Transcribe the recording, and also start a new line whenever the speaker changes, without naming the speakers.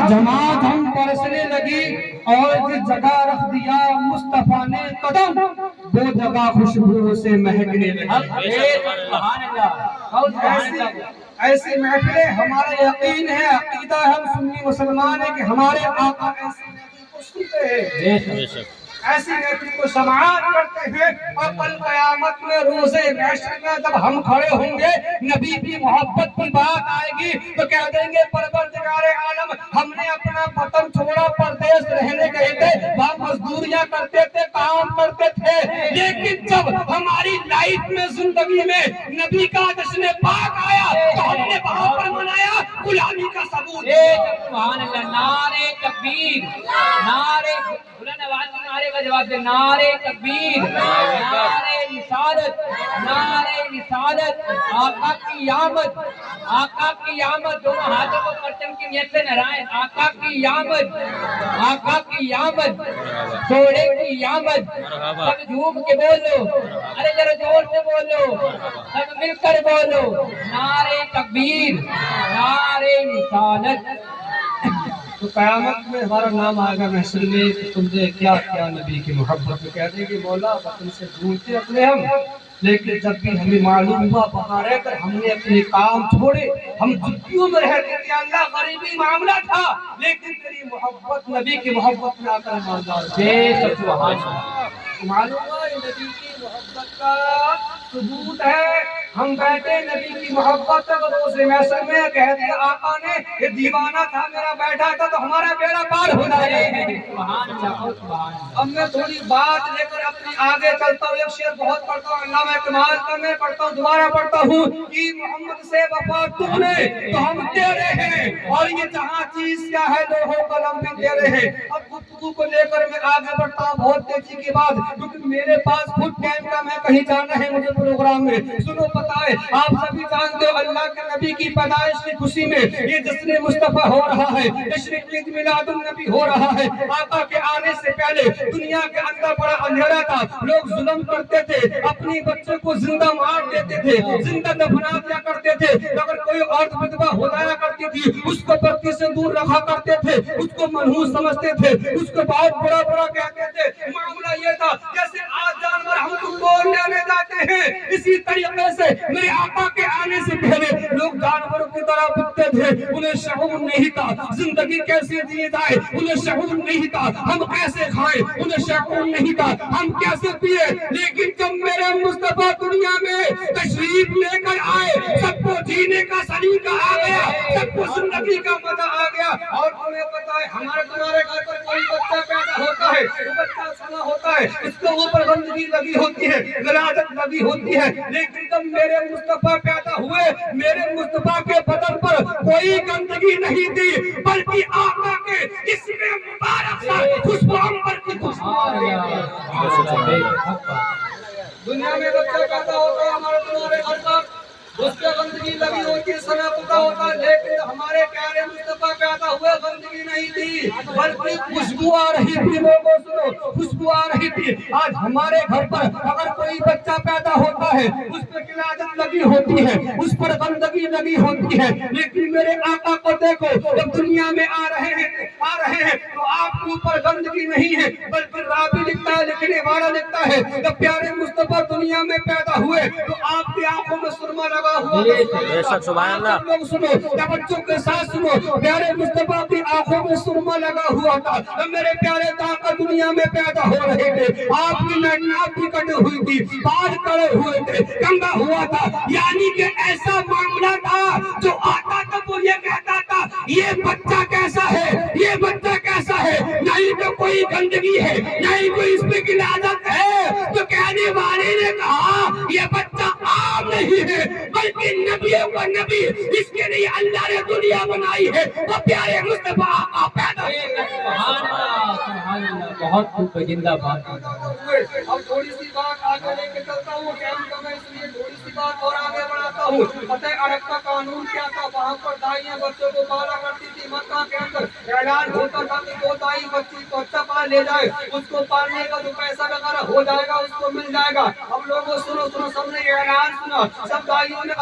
جماعت ہم پرسنے لگی اور جس جگہ رکھ دیا مصطفیٰ نے قدم وہ جگہ خوشبو سے مہکنے لگی۔ ایسی محفلیں ہمارا یقین ہے، عقیدہ ہے، ہم سنی مسلمان ہیں کہ ہمارے آقا ایسی محفل کو سنتے ہیں، ایسی محفل کو سماعت کرتے ہیں، اور کل قیامت میں روزے محشر میں جب ہم کھڑے ہوں گے نبی کی محبت کی بات آئے گی تو کہہ دیں گے پروردگار عالم ہم نے اپنا وطن چھوڑا پردیس رہنے گئے تھے، وہاں مزدوریاں کرتے تھے، کام کرتے تھے، لیکن جب ہماری لائف میں زندگی میں نبی کا جشن پاک آیا تو ہم نے وہاں پر منایا غلامی کا ثبوت۔
سبحان اللہ، نعرے تکبیر، نعرے بلند آواز میں نعرے کا جواب دے، نعرے تکبیر، نعرے رسالت، نعرے رسالت، آقا کی آمد، آقا کی آمد، دونوں ہاتھوں کو پرچم کی نیت سے لہرائیں، آقا کی آمد، آقا کی آمد، سوڑے کی آمد، سب جھوم کے بولو، ارے ذرا زور سے بولو، سب مل کر بولو، نعرے تکبیر، نعرے رسالت۔
تو قیامت میں ہمارا نام آئے گا محشر میں کہ تم نے کیا کیا نبی کی محبت میں، کہہ دیں کہ مولا وطن سے ڈھونڈتے اپنے ہم، لیکن جب بھی ہمیں معلوم ہوا وہاں رہ کر ہم نے اپنے کام چھوڑے، ہم جھگیوں میں رہتے تھے، اللہ غریبی معاملہ تھا، لیکن تیری محبت نبی کی محبت میں آ کر مالدار معلوم ہوا یہ نبی کی محبت کا ثبوت ہے۔ ہم بیٹھے نبی کی محبت تک روز محشر میں کہہ دیا آقا نے یہ دیوانہ تھا میرا بیٹھا تھا تو ہمارا بیڑا پار ہو جائے۔ اب میں تھوڑی بات لے کر اپنی آگے چلتا ہوں، ایک شعر بہت پڑھتا ہوں علامہ اکمال کا، میں پڑھتا ہوں دوبارہ پڑھتا ہوں کہ محمد سے وفا تم نے تو ہم تیرے ہیں، اور یہ جہاں چیز کیا ہے لوح و قلم بھی تیرے ہیں۔ اب گفتگو کو لے کر میں آگے بڑھتا ہوں بہت تیزی کے بعد، کیونکہ میرے پاس خود ٹائم کا میں کہیں جانا ہے مجھے پروگرام میں۔ سنو پتہ ہے آپ سبھی جانتے ہو اللہ کے نبی کی پیدائش کی خوشی میں یہ جشن مصطفیٰ ہو رہا ہے، جشن عید میلاد النبی ہو رہا ہے۔ آقا کے آنے سے پہلے دنیا کے اندر بڑا اندھیرا تھا، لوگ ظلم کرتے تھے، اپنی بچے کو زندہ مار دیتے تھے، زندہ دفنا دیا کرتے تھے، اگر کوئی عورت ویدوا ہو جایا کرتی تھی اس کو پردے سے دور رکھا کرتے تھے، اس کو منحوس سمجھتے تھے، اس کو بہت برا برا کہتے تھے۔ معاملہ یہ تھا جیسے آج جانور ہم کو توڑ لینے جاتے ہیں، اسی طریقے سے میرے آقا کے آنے سے پہلے لوگ جانوروں کی طرح بکتے تھے، انہیں شعور نہیں تھا زندگی کیسے جی جائے، انہیں شعور نہیں تھا ہم کیسے کھائیں، انہیں شعور نہیں تھا ہم کیسے پیے، لیکن جب میرے مصطفیٰ دنیا میں تشریف لے کر آئے سب کو جینے کا سلیقہ آ گیا، سب کو زندگی کا مزہ آ گیا۔ اور تمہیں پتہ ہے ہمارے تمہارے گھر پر کوئی بچہ پیدا ہوتا ہے، وہ بچہ سنا ہوتا ہے، اس کے اوپر گندگی لگی ہوتی ہے، غلاظت لگی ہوتی ہے، لیکن جب میرے مصطفیٰ پیدا ہوئے میرے مصطفیٰ کے بدن پر کوئی گندگی نہیں تھی، بلکہ آقا کے جسم مبارک سے خوشبو عنبر کی خوشبو آ رہی ہے۔ دنیا میں بچہ پیدا ہوتا ہے ہمارے تمہارے گھر پر، اس پہ گندگی لگی ہوتی ہے، سنا پتا ہوتا ہے، لیکن ہمارے پیارے مصطفیٰ پیدا ہوئے گندگی نہیں تھی بلکہ خوشبو آ رہی تھی۔ لوگوں سنو، خوشبو آ رہی تھی۔ آج ہمارے گھر پر اگر کوئی بچہ پیدا ہوتا ہے اس پہ غلاظت لگی ہوتی ہے، اس پر گندگی لگی ہوتی ہے، لیکن میرے آقا کو دیکھو جب دنیا میں آ رہے ہیں تو آپ کے اوپر گندگی نہیں ہے، بلکہ راوی لکھتا ہے، لکھنے والا لکھتا ہے جب پیارے مصطفیٰ دنیا میں پیدا ہوئے تو آپ کی آنکھوں میں سرما لگا ہوا تھا۔
سبحان اللہ۔
لوگ سنو یا بچوں کے ساتھ سنو، پیارے مصطفیٰ کی آنکھوں میں سرما لگا ہوا تھا جب میرے پیارے آقا دنیا میں پیدا ہو رہے تھے۔ آپ کی ناک بھی کٹی ہوئی تھی، بال کڑے ہوئے تھے، کنگا ہوا تھا، یعنی کہ ایسا معاملہ تھا جو آتا تھا وہ یہ کہتا تھا یہ بچہ کیسا ہے، یہ بچہ کیسا ہے، نہیں تو کوئی گندگی ہے نہیں کوئی اس پہ غلاظت ہے، تو کہنے والے نے کہا یہ بچہ عام نہیں ہے بلکہ نبیوں کا نبی، اس کے لیے اللہ نے دنیا بنائی ہے، وہ پیارے مصطفیٰ آقا پیدا ہوئے۔
سبحان اللہ، سبحان اللہ، بہت خوب، زندہ باد۔
اب تھوڑی سی بات آگے لے کے چلتا ہوں، ٹائم کا میں اس لیے تھوڑی سی بات اور آگے بڑھاتا ہوں۔ پتہ ہے عرب کا قانون کیا تھا؟ وہاں پر دائیاں بچوں کو پالا کرتی تھی، مکہ کے اندر اعلان ہوتا تھا کہ جو دائی بچی کو اچھا پال لے جائے اس کو پالنے کا جو پیسہ وغیرہ ہو جائے گا اس کو مل جائے گا۔ اب لوگوں سنو سب نے یہ اعلان سنا، سب دائیوں نے